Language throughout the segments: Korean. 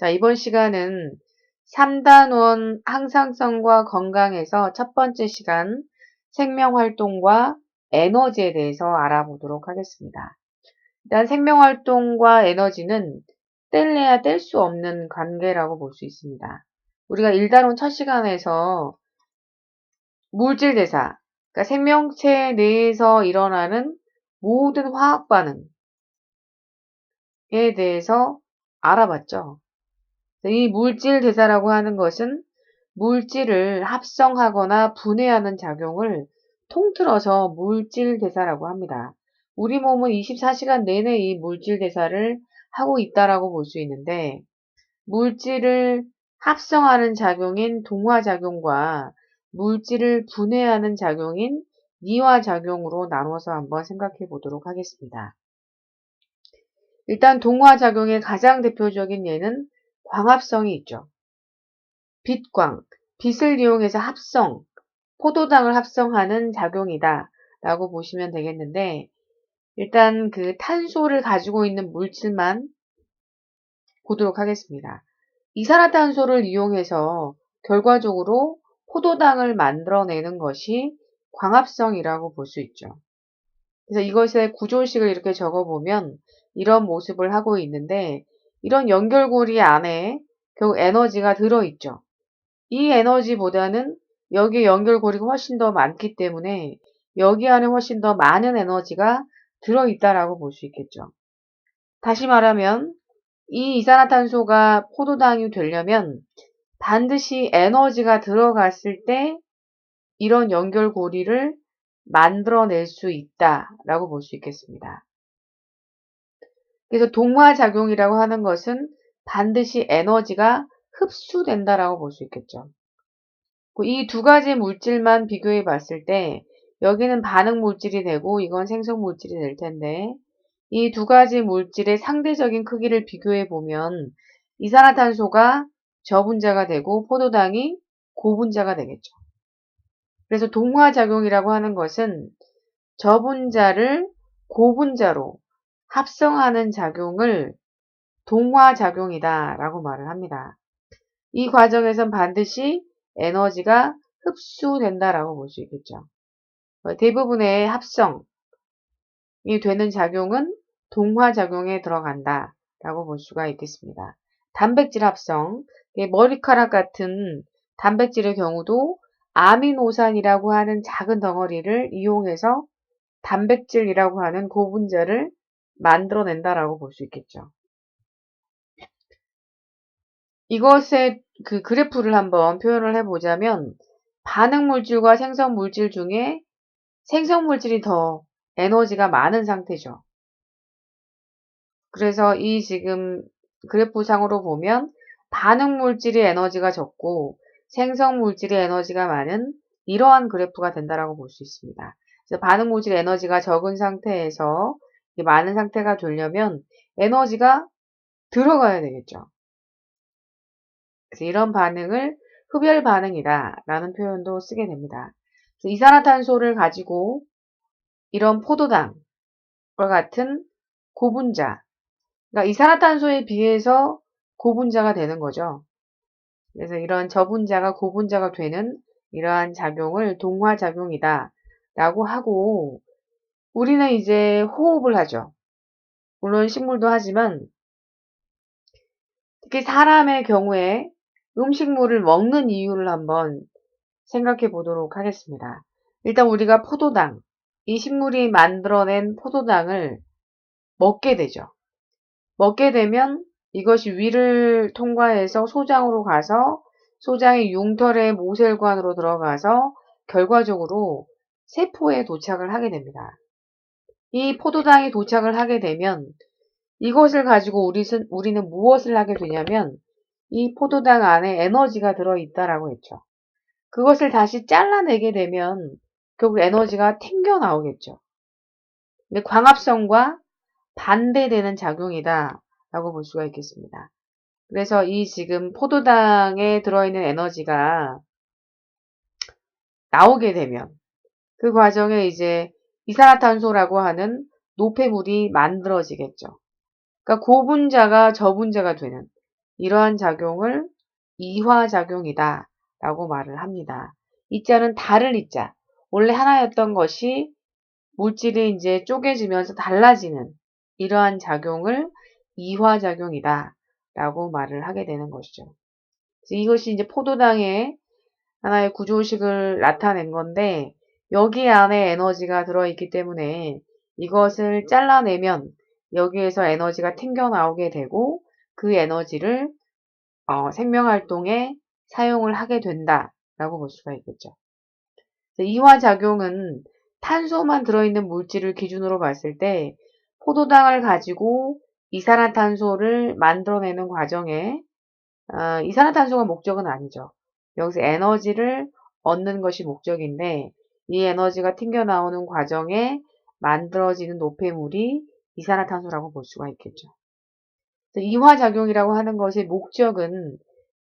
자, 이번 시간은 3단원 항상성과 건강에서 첫 번째 시간 생명활동과 에너지에 대해서 알아보도록 하겠습니다. 일단 생명활동과 에너지는 뗄래야 뗄 수 없는 관계라고 볼 수 있습니다. 우리가 1단원 첫 시간에서 물질대사, 그러니까 생명체 내에서 일어나는 모든 화학 반응에 대해서 알아봤죠. 이 물질 대사라고 하는 것은 물질을 합성하거나 분해하는 작용을 통틀어서 물질 대사라고 합니다. 우리 몸은 24시간 내내 이 물질 대사를 하고 있다라고 볼 수 있는데, 물질을 합성하는 작용인 동화작용과 물질을 분해하는 작용인 이화작용으로 나눠서 한번 생각해 보도록 하겠습니다. 일단 동화작용의 가장 대표적인 예는 광합성이 있죠. 빛광, 빛을 이용해서 포도당을 합성하는 작용이다 라고 보시면 되겠는데, 일단 그 탄소를 가지고 있는 물질만 보도록 하겠습니다. 이산화탄소를 이용해서 결과적으로 포도당을 만들어내는 것이 광합성이라고 볼 수 있죠. 그래서 이것의 구조식을 이렇게 적어보면 이런 모습을 하고 있는데, 이런 연결고리 안에 결국 에너지가 들어있죠. 이 에너지보다는 여기 연결고리가 훨씬 더 많기 때문에 여기 안에 훨씬 더 많은 에너지가 들어있다라고 볼 수 있겠죠. 다시 말하면 이 이산화탄소가 포도당이 되려면 반드시 에너지가 들어갔을 때 이런 연결고리를 만들어낼 수 있다라고 볼 수 있겠습니다. 그래서 동화작용이라고 하는 것은 반드시 에너지가 흡수된다라고 볼 수 있겠죠. 이 두 가지 물질만 비교해 봤을 때 여기는 반응 물질이 되고 이건 생성 물질이 될 텐데, 이 두 가지 물질의 상대적인 크기를 비교해 보면 이산화탄소가 저분자가 되고 포도당이 고분자가 되겠죠. 그래서 동화작용이라고 하는 것은 저분자를 고분자로 합성하는 작용을 동화작용이다 라고 말을 합니다. 이 과정에선 반드시 에너지가 흡수된다라고 볼 수 있겠죠. 대부분의 합성이 되는 작용은 동화작용에 들어간다라고 볼 수가 있겠습니다. 단백질 합성, 머리카락 같은 단백질의 경우도 아미노산이라고 하는 작은 덩어리를 이용해서 단백질이라고 하는 고분자를 만들어낸다라고 볼 수 있겠죠. 이것의 그 그래프를 한번 표현을 해보자면 반응물질과 생성물질 중에 생성물질이 더 에너지가 많은 상태죠. 그래서 이 지금 그래프상으로 보면 반응물질이 에너지가 적고 생성물질이 에너지가 많은 이러한 그래프가 된다라고 볼 수 있습니다. 그래서 반응물질 에너지가 적은 상태에서 많은 상태가 되려면 에너지가 들어가야 되겠죠. 그래서 이런 반응을 흡열 반응이다 라는 표현도 쓰게 됩니다. 그래서 이산화탄소를 가지고 이런 포도당과 같은 고분자, 그러니까 이산화탄소에 비해서 고분자가 되는 거죠. 그래서 이런 저분자가 고분자가 되는 이러한 작용을 동화작용이다 라고 하고, 우리는 이제 호흡을 하죠. 물론 식물도 하지만 특히 사람의 경우에 음식물을 먹는 이유를 한번 생각해 보도록 하겠습니다. 일단 우리가 포도당, 이 식물이 만들어낸 포도당을 먹게 되죠. 먹게 되면 이것이 위를 통과해서 소장으로 가서 소장의 융털의 모세혈관으로 들어가서 결과적으로 세포에 도착을 하게 됩니다. 이 포도당이 도착을 하게 되면 이것을 가지고 우리는 무엇을 하게 되냐면 이 포도당 안에 에너지가 들어있다라고 했죠. 그것을 다시 잘라내게 되면 결국 에너지가 튕겨 나오겠죠. 근데 광합성과 반대되는 작용이다 라고 볼 수가 있겠습니다. 그래서 이 지금 포도당에 들어있는 에너지가 나오게 되면 그 과정에 이제 이산화탄소라고 하는 노폐물이 만들어지겠죠. 그러니까 고분자가 저분자가 되는, 이러한 작용을 이화작용이다 라고 말을 합니다. 이자는 다를 이자. 원래 하나였던 것이 물질이 이제 쪼개지면서 달라지는 이러한 작용을 이화작용이다 라고 말을 하게 되는 것이죠. 이것이 이제 포도당의 하나의 구조식을 나타낸 건데 여기 안에 에너지가 들어있기 때문에 이것을 잘라내면 여기에서 에너지가 튕겨나오게 되고 그 에너지를 생명활동에 사용을 하게 된다라고 볼 수가 있겠죠. 이화작용은 탄소만 들어있는 물질을 기준으로 봤을 때 포도당을 가지고 이산화탄소를 만들어내는 과정에 이산화탄소가 목적은 아니죠. 여기서 에너지를 얻는 것이 목적인데 이 에너지가 튕겨나오는 과정에 만들어지는 노폐물이 이산화탄소라고 볼 수가 있겠죠. 이화작용이라고 하는 것의 목적은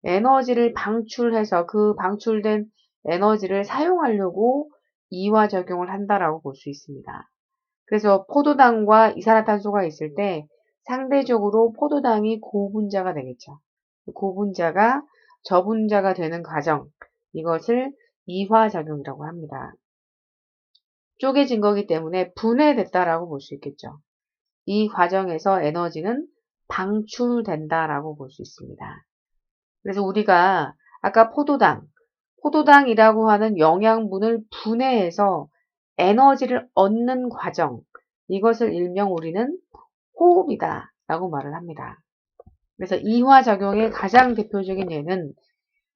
에너지를 방출해서 그 방출된 에너지를 사용하려고 이화작용을 한다라고 볼 수 있습니다. 그래서 포도당과 이산화탄소가 있을 때 상대적으로 포도당이 고분자가 되겠죠. 고분자가 저분자가 되는 과정, 이것을 이화작용이라고 합니다. 쪼개진 거기 때문에 분해됐다라고 볼 수 있겠죠. 이 과정에서 에너지는 방출된다라고 볼 수 있습니다. 그래서 우리가 아까 포도당이라고 하는 영양분을 분해해서 에너지를 얻는 과정, 이것을 일명 우리는 호흡이다 라고 말을 합니다. 그래서 이화작용의 가장 대표적인 예는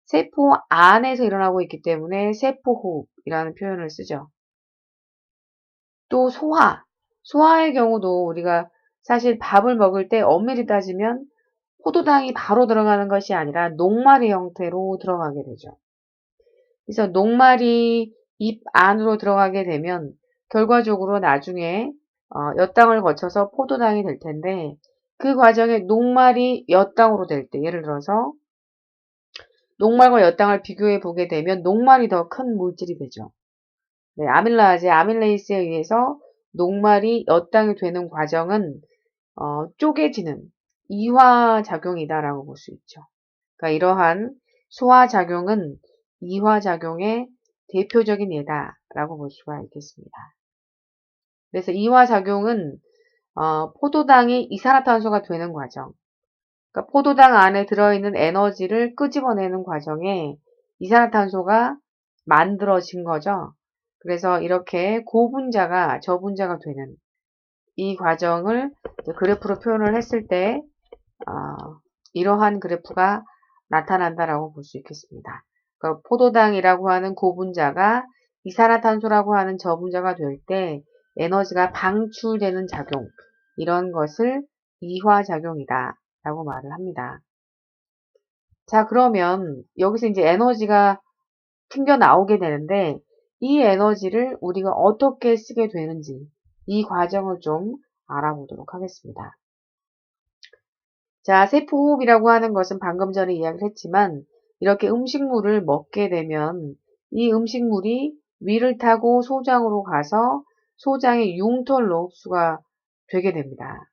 세포 안에서 일어나고 있기 때문에 세포호흡이라는 표현을 쓰죠. 또 소화의 경우도 우리가 사실 밥을 먹을 때 엄밀히 따지면 포도당이 바로 들어가는 것이 아니라 녹말이 형태로 들어가게 되죠. 그래서 녹말이 입 안으로 들어가게 되면 결과적으로 나중에 엿당을 거쳐서 포도당이 될 텐데 그 과정에 녹말이 엿당으로 될 때 예를 들어서 녹말과 엿당을 비교해 보게 되면 녹말이 더 큰 물질이 되죠. 네, 아밀레이스에 의해서 녹말이 엿당이 되는 과정은 쪼개지는 이화작용이다라고 볼 수 있죠. 그러니까 이러한 소화작용은 이화작용의 대표적인 예다라고 볼 수가 있겠습니다. 그래서 이화작용은 포도당이 이산화탄소가 되는 과정, 그러니까 포도당 안에 들어있는 에너지를 끄집어내는 과정에 이산화탄소가 만들어진 거죠. 그래서 이렇게 고분자가 저분자가 되는 이 과정을 그래프로 표현을 했을 때 이러한 그래프가 나타난다라고 볼 수 있겠습니다. 그러니까 포도당이라고 하는 고분자가 이산화탄소라고 하는 저분자가 될 때 에너지가 방출되는 작용, 이런 것을 이화작용이다 라고 말을 합니다. 자, 그러면 여기서 이제 에너지가 튕겨 나오게 되는데 이 에너지를 우리가 어떻게 쓰게 되는지 이 과정을 좀 알아보도록 하겠습니다. 자, 세포호흡이라고 하는 것은 방금 전에 이야기를 했지만 이렇게 음식물을 먹게 되면 이 음식물이 위를 타고 소장으로 가서 소장의 융털로 흡수가 되게 됩니다.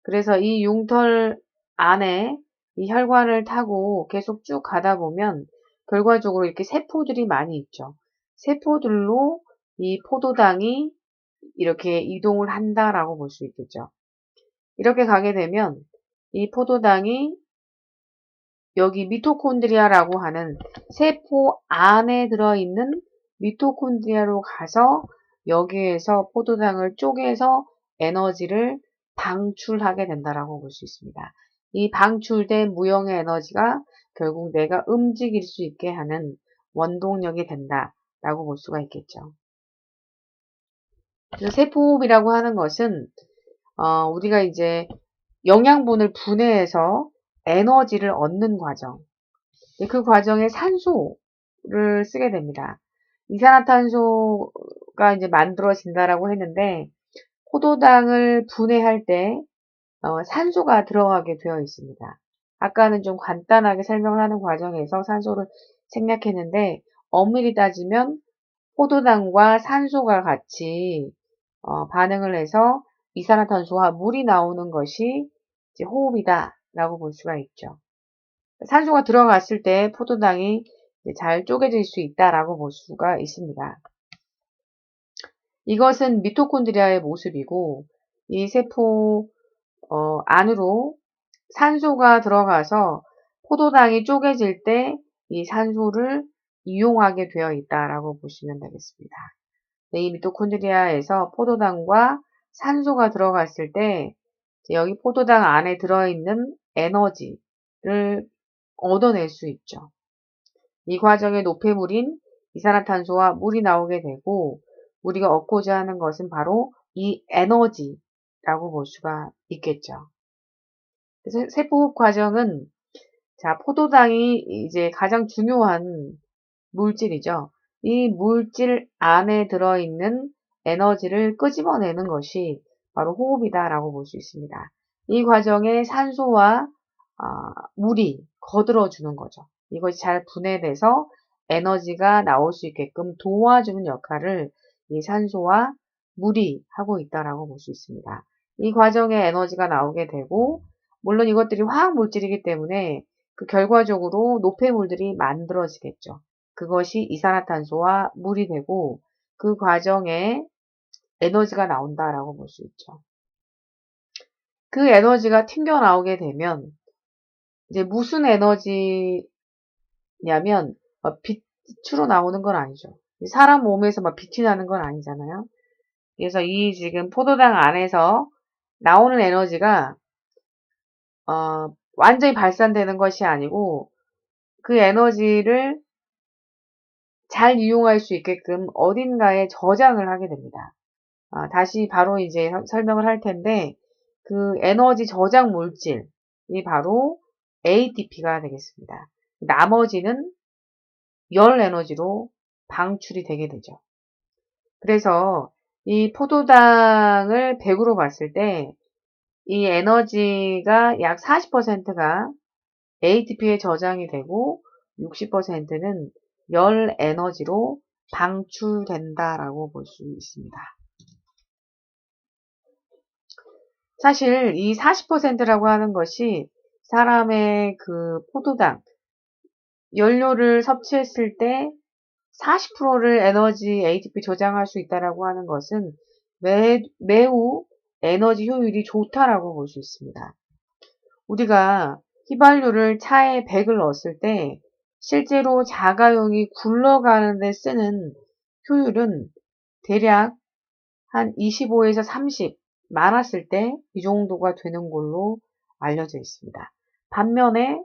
그래서 이 융털 안에 이 혈관을 타고 계속 쭉 가다 보면 결과적으로 이렇게 세포들이 많이 있죠. 세포들로 이 포도당이 이렇게 이동을 한다라고 볼 수 있겠죠. 이렇게 가게 되면 이 포도당이 여기 미토콘드리아라고 하는 세포 안에 들어있는 미토콘드리아로 가서 여기에서 포도당을 쪼개서 에너지를 방출하게 된다라고 볼 수 있습니다. 이 방출된 무형의 에너지가 결국 내가 움직일 수 있게 하는 원동력이 된다라고 볼 수가 있겠죠. 그래서 세포호흡이라고 하는 것은 우리가 이제 영양분을 분해해서 에너지를 얻는 과정, 그 과정에 산소를 쓰게 됩니다. 이산화탄소가 이제 만들어진다라고 했는데 포도당을 분해할 때 산소가 들어가게 되어 있습니다. 아까는 좀 간단하게 설명을 하는 과정에서 산소를 생략했는데 엄밀히 따지면 포도당과 산소가 같이 반응을 해서 이산화탄소와 물이 나오는 것이 이제 호흡이다라고 볼 수가 있죠. 산소가 들어갔을 때 포도당이 잘 쪼개질 수 있다라고 볼 수가 있습니다. 이것은 미토콘드리아의 모습이고 이 세포 안으로 산소가 들어가서 포도당이 쪼개질 때 이 산소를 이용하게 되어 있다라고 보시면 되겠습니다. 이 미토콘드리아에서 포도당과 산소가 들어갔을 때 여기 포도당 안에 들어있는 에너지를 얻어낼 수 있죠. 이 과정에 노폐물인 이산화탄소와 물이 나오게 되고 우리가 얻고자 하는 것은 바로 이 에너지라고 볼 수가 있겠죠. 그래서 세포흡 과정은 자, 포도당이 이제 가장 중요한 물질이죠. 이 물질 안에 들어있는 에너지를 끄집어내는 것이 바로 호흡이다라고 볼 수 있습니다. 이 과정에 산소와 물이 거들어주는 거죠. 이것이 잘 분해돼서 에너지가 나올 수 있게끔 도와주는 역할을 이 산소와 물이 하고 있다라고 볼 수 있습니다. 이 과정에 에너지가 나오게 되고 물론 이것들이 화학 물질이기 때문에 그 결과적으로 노폐물들이 만들어지겠죠. 그것이 이산화탄소와 물이 되고 그 과정에 에너지가 나온다라고 볼 수 있죠. 그 에너지가 튕겨 나오게 되면 이제 무슨 에너지냐면 빛으로 나오는 건 아니죠. 사람 몸에서 막 빛이 나는 건 아니잖아요. 그래서 이 지금 포도당 안에서 나오는 에너지가 완전히 발산되는 것이 아니고 그 에너지를 잘 이용할 수 있게끔 어딘가에 저장을 하게 됩니다. 다시 바로 이제 설명을 할 텐데 그 에너지 저장 물질이 바로 ATP가 되겠습니다. 나머지는 열 에너지로 방출이 되게 되죠. 그래서 이 포도당을 100으로 봤을 때 이 에너지가 약 40%가 ATP에 저장이 되고 60%는 열 에너지로 방출된다라고 볼 수 있습니다. 사실 이 40%라고 하는 것이 사람의 그 포도당 연료를 섭취했을 때 40%를 에너지 ATP 저장할 수 있다라고 하는 것은 매우 에너지 효율이 좋다라고 볼 수 있습니다. 우리가 휘발유를 차에 100을 넣었을 때 실제로 자가용이 굴러가는 데 쓰는 효율은 대략 한 25에서 30 많았을 때 이 정도가 되는 걸로 알려져 있습니다. 반면에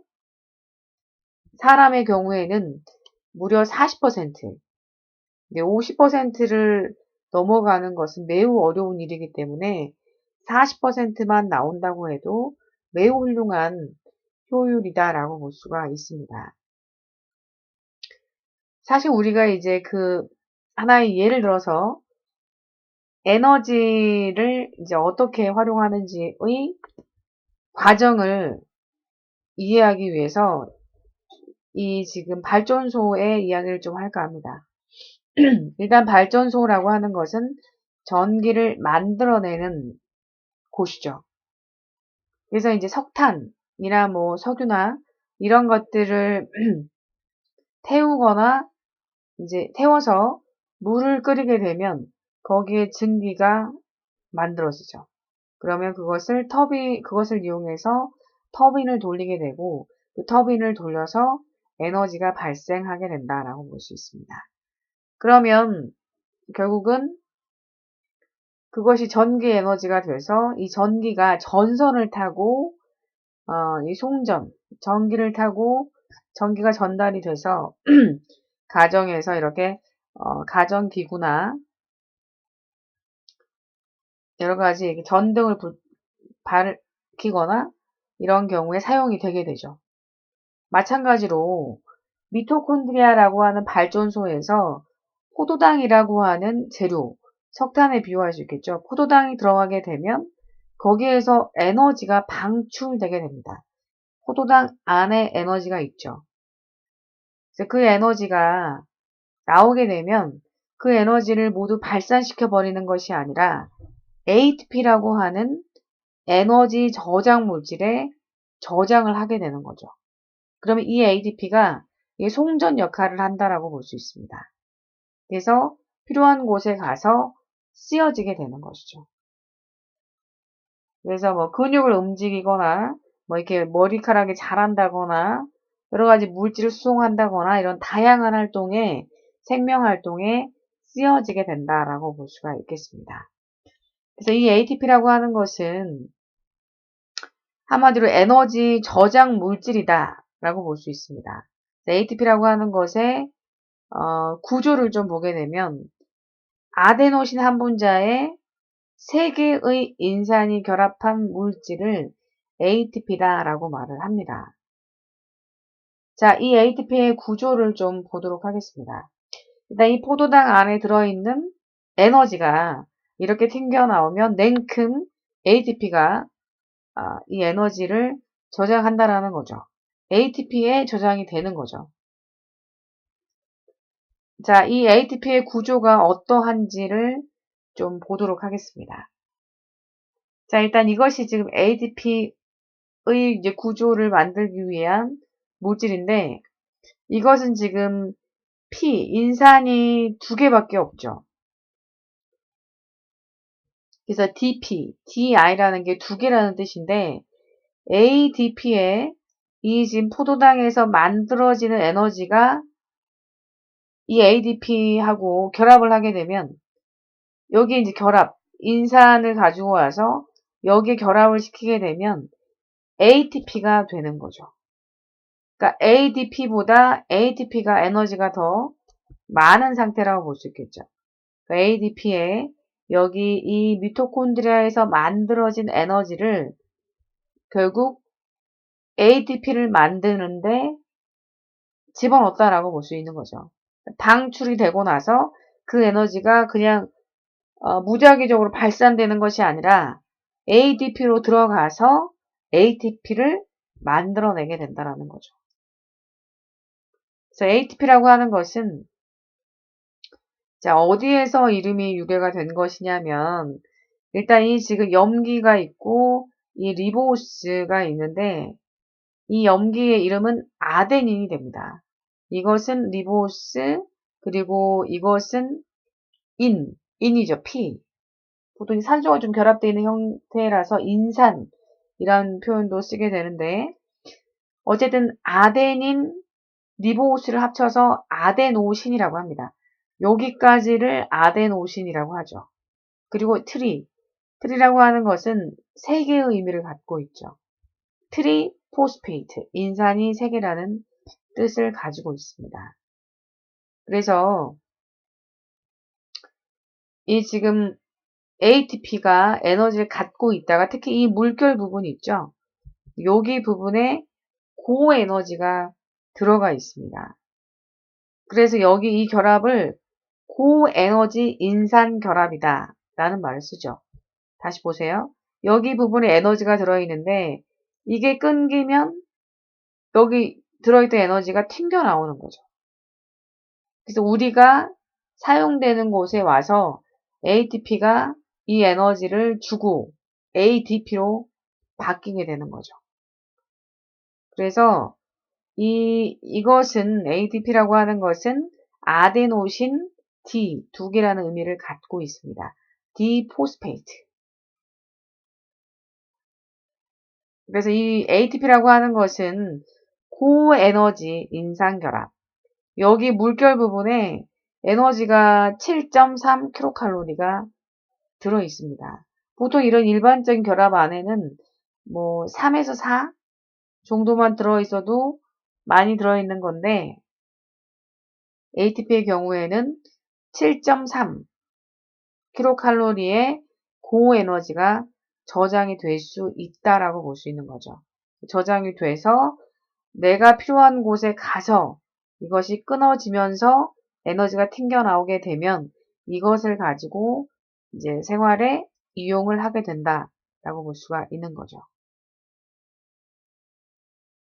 사람의 경우에는 무려 40%, 50%를 넘어가는 것은 매우 어려운 일이기 때문에 40%만 나온다고 해도 매우 훌륭한 효율이다라고 볼 수가 있습니다. 사실 우리가 이제 그 하나의 예를 들어서 에너지를 이제 어떻게 활용하는지의 과정을 이해하기 위해서 이 지금 발전소의 이야기를 좀 할까 합니다. 일단 발전소라고 하는 것은 전기를 만들어내는 곳이죠. 그래서 이제 석탄이나 뭐 석유나 이런 것들을 태우거나 이제 태워서 물을 끓이게 되면 거기에 증기가 만들어지죠. 그러면 그것을 이용해서 터빈을 돌리게 되고 그 터빈을 돌려서 에너지가 발생하게 된다라고 볼 수 있습니다. 그러면 결국은 그것이 전기 에너지가 돼서 이 전기가 전선을 타고 이 전기를 타고 전기가 전달이 돼서 가정에서 이렇게 가전기구나 여러 가지 전등을 밝히거나 이런 경우에 사용이 되게 되죠. 마찬가지로 미토콘드리아라고 하는 발전소에서 포도당이라고 하는 재료, 석탄에 비유할 수 있겠죠. 포도당이 들어가게 되면 거기에서 에너지가 방출되게 됩니다. 포도당 안에 에너지가 있죠. 그래서 그 에너지가 나오게 되면 그 에너지를 모두 발산시켜 버리는 것이 아니라 ATP라고 하는 에너지 저장 물질에 저장을 하게 되는 거죠. 그러면 이 ATP가 송전 역할을 한다라고 볼 수 있습니다. 그래서 필요한 곳에 가서 쓰여지게 되는 것이죠. 그래서 뭐 근육을 움직이거나 뭐 이렇게 머리카락이 자란다거나 여러 가지 물질을 수송한다거나 이런 다양한 활동에 생명 활동에 쓰여지게 된다라고 볼 수가 있겠습니다. 그래서 이 ATP라고 하는 것은 한마디로 에너지 저장 물질이다라고 볼 수 있습니다. ATP라고 하는 것의 구조를 좀 보게 되면 아데노신 한 분자에 3개의 인산이 결합한 물질을 ATP다라고 말을 합니다. 자, 이 ATP의 구조를 좀 보도록 하겠습니다. 일단 이 포도당 안에 들어있는 에너지가 이렇게 튕겨나오면 냉큼 ATP가 이 에너지를 저장한다라는 거죠. ATP에 저장이 되는 거죠. 자, 이 ATP의 구조가 어떠한지를 좀 보도록 하겠습니다. 자, 일단 이것이 지금 ATP의 이제 구조를 만들기 위한 물질인데, 이것은 지금 인산이 2개밖에 없죠. 그래서 DI라는 게 2개라는 뜻인데, ADP에 이 지금 포도당에서 만들어지는 에너지가 이 ADP하고 결합을 하게 되면, 여기 이제 인산을 가지고 와서 여기에 결합을 시키게 되면 ATP가 되는 거죠. 그러니까 ADP보다 ATP가 에너지가 더 많은 상태라고 볼 수 있겠죠. 그러니까 ADP에 여기 이 미토콘드리아에서 만들어진 에너지를 결국 ATP를 만드는데 집어넣었다라고 볼 수 있는 거죠. 방출이 되고 나서 그 에너지가 그냥 무작위적으로 발산되는 것이 아니라 ADP로 들어가서 ATP를 만들어내게 된다는 거죠. 그래서 ATP라고 하는 것은 자, 어디에서 이름이 유래가 된 것이냐면 일단 이 지금 염기가 있고 이 리보스가 있는데 이 염기의 이름은 아데닌이 됩니다. 이것은 리보스 그리고 이것은 인이죠. 보통 산소가 좀 결합되어 있는 형태라서 인산이라는 표현도 쓰게 되는데 어쨌든 아데닌, 리보스를 합쳐서 아데노신이라고 합니다. 여기까지를 아데노신이라고 하죠. 그리고 트리라고 하는 것은 3개의 의미를 갖고 있죠. 트리포스페이트, 인산이 3개라는 뜻을 가지고 있습니다. 그래서 이 지금 ATP가 에너지를 갖고 있다가 특히 이 물결 부분이 있죠. 여기 부분에 고에너지가 들어가 있습니다. 그래서 여기 이 결합을 고에너지 인산 결합이다 라는 말을 쓰죠. 다시 보세요. 여기 부분에 에너지가 들어있는데 이게 끊기면 여기 들어있던 에너지가 튕겨 나오는 거죠. 그래서 우리가 사용되는 곳에 와서 ATP가 이 에너지를 주고 ADP로 바뀌게 되는 거죠. 그래서 이것은 ADP라고 하는 것은 아데노신 D 2개라는 의미를 갖고 있습니다. 디포스페이트. 그래서 이 ATP라고 하는 것은 고에너지 인산결합. 여기 물결 부분에 에너지가 7.3kcal가 들어 있습니다. 보통 이런 일반적인 결합 안에는 뭐 3에서 4 정도만 들어 있어도 많이 들어 있는 건데 ATP의 경우에는 7.3kcal의 고에너지가 저장이 될 수 있다라고 볼 수 있는 거죠. 저장이 돼서 내가 필요한 곳에 가서 이것이 끊어지면서 에너지가 튕겨나오게 되면 이것을 가지고 이제 생활에 이용을 하게 된다라고 볼 수가 있는 거죠.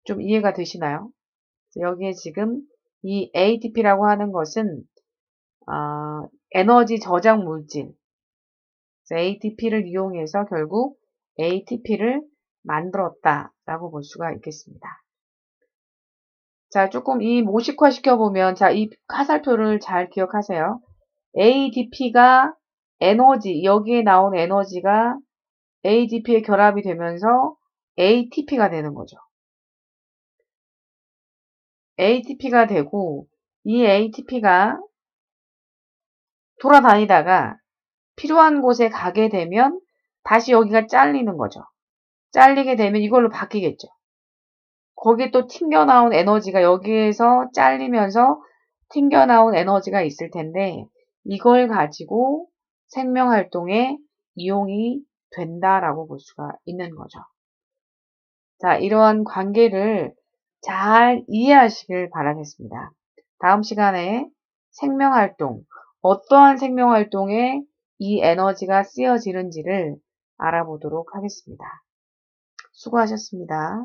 좀 이해가 되시나요? 여기에 지금 이 ATP라고 하는 것은 에너지 저장 물질, ATP를 이용해서 결국 ATP를 만들었다라고 볼 수가 있겠습니다. 자, 조금 이 모식화 시켜보면, 자, 이 화살표를 잘 기억하세요. ADP가 에너지, 여기에 나온 에너지가 ADP에 결합이 되면서 ATP가 되는 거죠. ATP가 되고, 이 ATP가 돌아다니다가 필요한 곳에 가게 되면 다시 여기가 잘리는 거죠. 잘리게 되면 이걸로 바뀌겠죠. 거기에 또 튕겨나온 에너지가 여기에서 잘리면서 튕겨나온 에너지가 있을 텐데 이걸 가지고 생명활동에 이용이 된다라고 볼 수가 있는 거죠. 자, 이러한 관계를 잘 이해하시길 바라겠습니다. 다음 시간에 생명활동, 어떠한 생명활동에 이 에너지가 쓰여지는지를 알아보도록 하겠습니다. 수고하셨습니다.